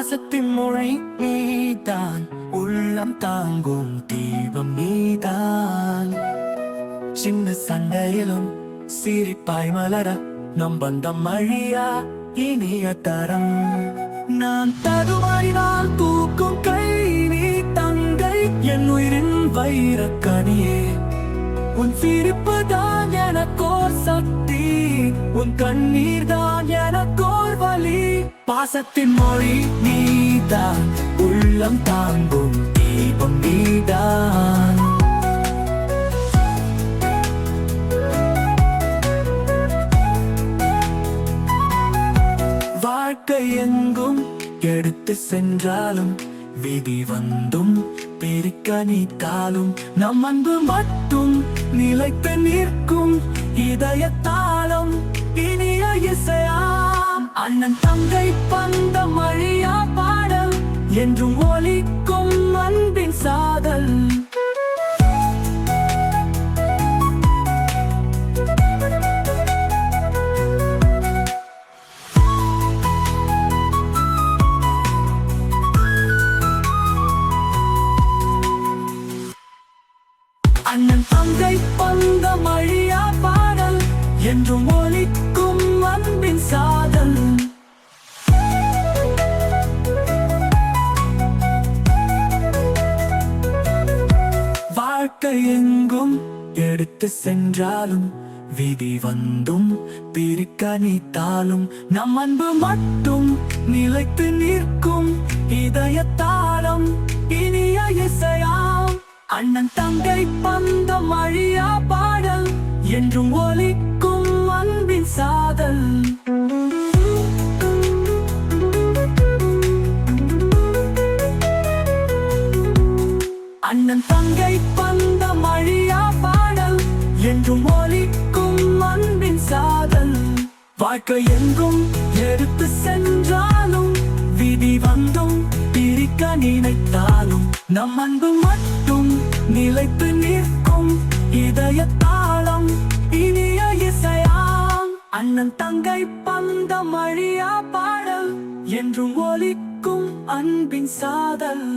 பாசத்தின் மொழி நீதான், உள்ளம் தாங்கும் தீபம் நீதான். சின்ன சண்டையிலும் சிரிப்பாய் மலர நம் பந்தம் அழியா இனிய தரம். நான் தடுமாறினால் தூக்கும் கை நீ தங்கை, என் உயிரின் வைரக்கனியே. உன் சிரிப்புதான் எனக்கோர் சக்தி, உன் கண்ணீர் தான் எனக்கோர் வலி. பாசத்தின் மொழி நீதான், உள்ளம் தாங்கும் தீபம் நீதான். வாழ்க்கை எங்கும் எடுத்து சென்றாலும், விதி வந்தும் பிரிக்க நீத்தாலும், நம் அன்பு மட்டும் நிலைத்து நிற்கும் இதயத்தாலும் இனிய இசையாம். அண்ணன் தங்கை பந்தம் அழியா பாடல், என்றும் ஒலிக்கும் அன்பின் சாதல். அண்ணன் தங்கை பந்தம் அழியா பாடல், என்றும் ஒலிக்கும் அன்பின் சாதல். வாழ்க்கை எங்கும் எடுத்து சென்றாலும், விதி வந்தும் பிரிக்க நீத்தாலும், நம் அன்பு மட்டும் நிலைத்து நிற்கும் இதயத்தாலும் இனிய இசையாம். அண்ணன் தங்கை பந்தம் அழியா பாடல், என்றும் ஒலிக்கும் அன்பின் சாதல். அண்ணன் தங்கை பந்தம் அழியா பாடல், என்றும் ஒலிக்கும் அன்பின் சாதல். வாழ்க்கை எங்கும் எடுத்து சென்றாலும், விதி வந்தும் பிரிக்க நினைத்தாலும், நம் அன்பு மட்டும் நிலைத்து நிற்கும் இதயத்தாளம் இனிய இசையாம். அண்ணன் தங்கை பந்தம் அழியா பாடல், என்றும் ஒலிக்கும் அன்பின் சாதல்.